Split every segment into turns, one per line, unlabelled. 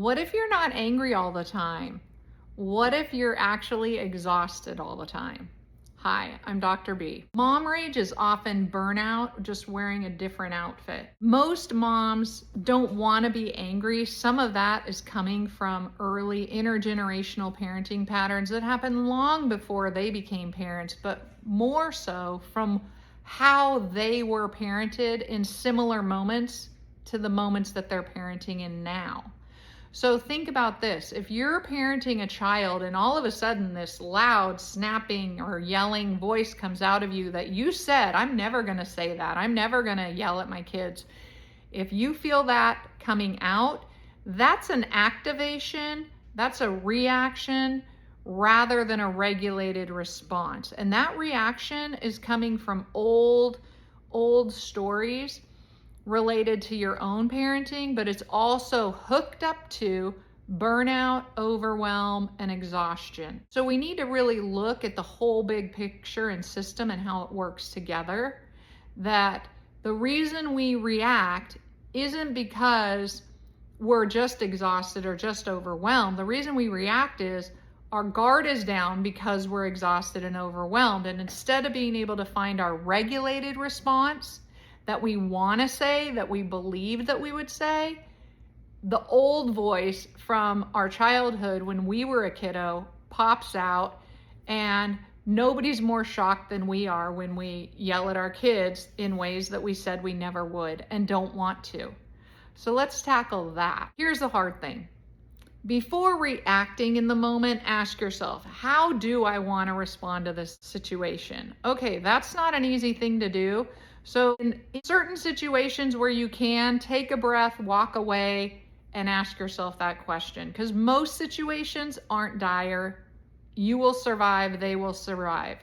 What if you're not angry all the time? What if you're actually exhausted all the time? Hi, I'm Dr. B. Mom rage is often burnout, just wearing a different outfit. Most moms don't want to be angry. Some of that is coming from early intergenerational parenting patterns that happened long before they became parents, but more so from how they were parented in similar moments to the moments that they're parenting in now. So think about this. If you're parenting a child and all of a sudden this loud snapping or yelling voice comes out of you that you said, I'm never going to say that. I'm never going to yell at my kids. If you feel that coming out, that's an activation, that's a reaction rather than a regulated response. And that reaction is coming from old stories related to your own parenting, but it's also hooked up to burnout, overwhelm, and exhaustion. So we need to really look at the whole big picture and system and how it works together. That the reason we react isn't because we're just exhausted or just overwhelmed. The reason we react is our guard is down because we're exhausted and overwhelmed. And instead of being able to find our regulated response that we want to say, that we believe that we would say, the old voice from our childhood when we were a kiddo pops out, and nobody's more shocked than we are when we yell at our kids in ways that we said we never would and don't want to. So let's tackle that. Here's the hard thing. Before reacting in the moment, ask yourself, how do I want to respond to this situation? Okay, that's not an easy thing to do. So in certain situations where you can, take a breath, walk away, and ask yourself that question. Because most situations aren't dire. You will survive, they will survive.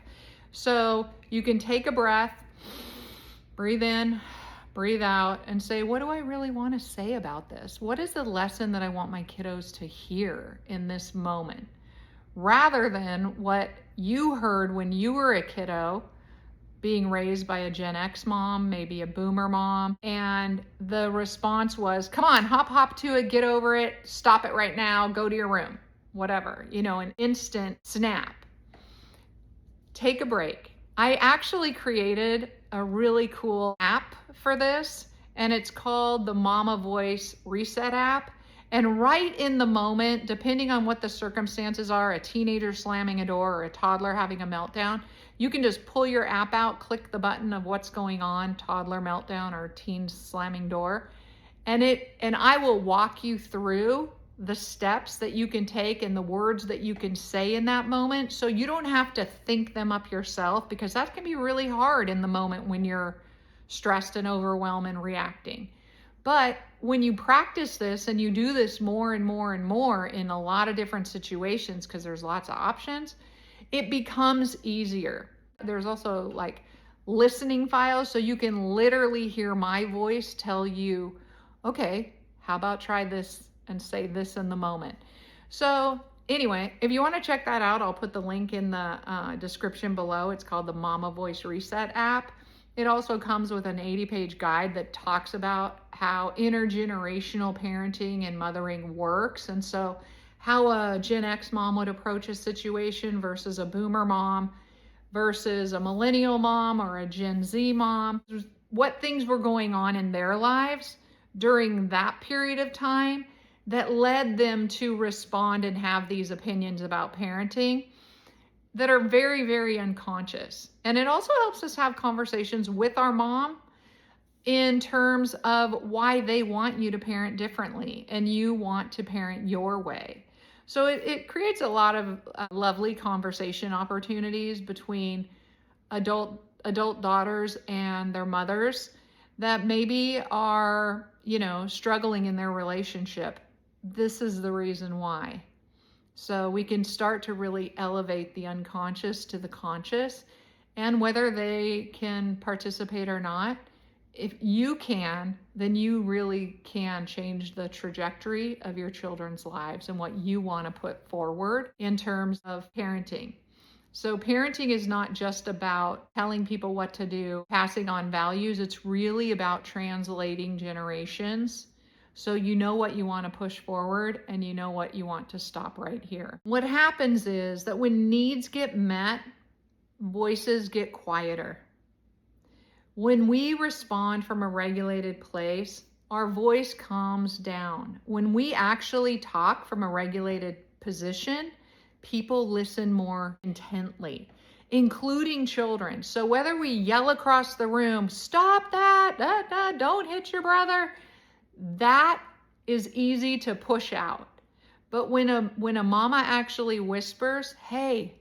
So you can take a breath, breathe in, breathe out, and say, what do I really want to say about this? What is the lesson that I want my kiddos to hear in this moment? Rather than what you heard when you were a kiddo, being raised by a Gen X mom, maybe a boomer mom, and the response was, come on, hop to it, get over it, stop it right now, go to your room, whatever, an instant snap. Take a break. I actually created a really cool app for this, and it's called the Mama Voice Reset app. And right in the moment, depending on what the circumstances are, a teenager slamming a door or a toddler having a meltdown, you can just pull your app out, click the button of what's going on, toddler meltdown or teen slamming door, and I will walk you through the steps that you can take and the words that you can say in that moment, so you don't have to think them up yourself, because that can be really hard in the moment when you're stressed and overwhelmed and reacting. But when you practice this and you do this more and more and more in a lot of different situations, because there's lots of options, it becomes easier. There's also like listening files, so you can literally hear my voice tell you, okay, how about try this and say this in the moment. So anyway, if you want to check that out, I'll put the link in the description below. It's called the Mama Voice Reset app. It also comes with an 80-page guide that talks about how intergenerational parenting and mothering works. And so how a Gen X mom would approach a situation versus a boomer mom versus a millennial mom or a Gen Z mom, what things were going on in their lives during that period of time that led them to respond and have these opinions about parenting that are very, very unconscious. And it also helps us have conversations with our mom in terms of why they want you to parent differently and you want to parent your way. So it creates a lot of lovely conversation opportunities between adult daughters and their mothers that maybe are, struggling in their relationship. This is the reason why. So we can start to really elevate the unconscious to the conscious, and whether they can participate or not, if you can, then you really can change the trajectory of your children's lives and what you want to put forward in terms of parenting. So parenting is not just about telling people what to do, passing on values. It's really about translating generations So you know what you want to push forward and you know what you want to stop right here. What happens is that when needs get met, voices get quieter. When we respond from a regulated place, our voice calms down. When we actually talk from a regulated position, people listen more intently, including children. So whether we yell across the room, stop that, don't hit your brother, that is easy to push out. But when a mama actually whispers, hey,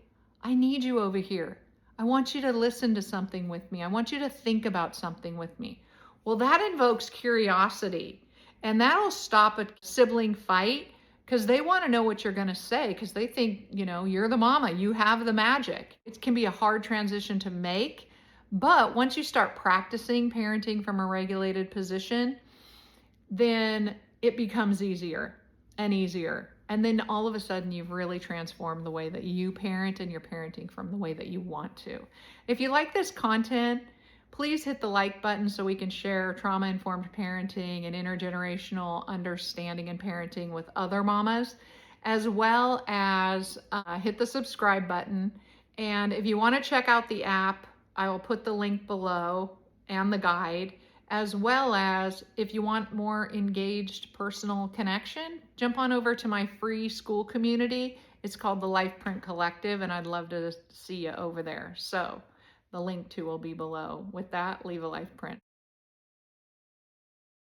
I need you over here. I want you to listen to something with me. I want you to think about something with me. Well, that invokes curiosity, and that'll stop a sibling fight because they want to know what you're going to say because they think, you're the mama, you have the magic. It can be a hard transition to make, but once you start practicing parenting from a regulated position, then it becomes easier and easier. And then all of a sudden, you've really transformed the way that you parent, and you're parenting from the way that you want to. If you like this content, please hit the like button so we can share trauma-informed parenting and intergenerational understanding in parenting with other mamas, as well as hit the subscribe button. And if you want to check out the app, I will put the link below and the guide, as well as if you want more engaged personal connection, jump on over to my free school community. It's called the Life Print Collective, and I'd love to see you over there. So the link to will be below. With that, leave a life print.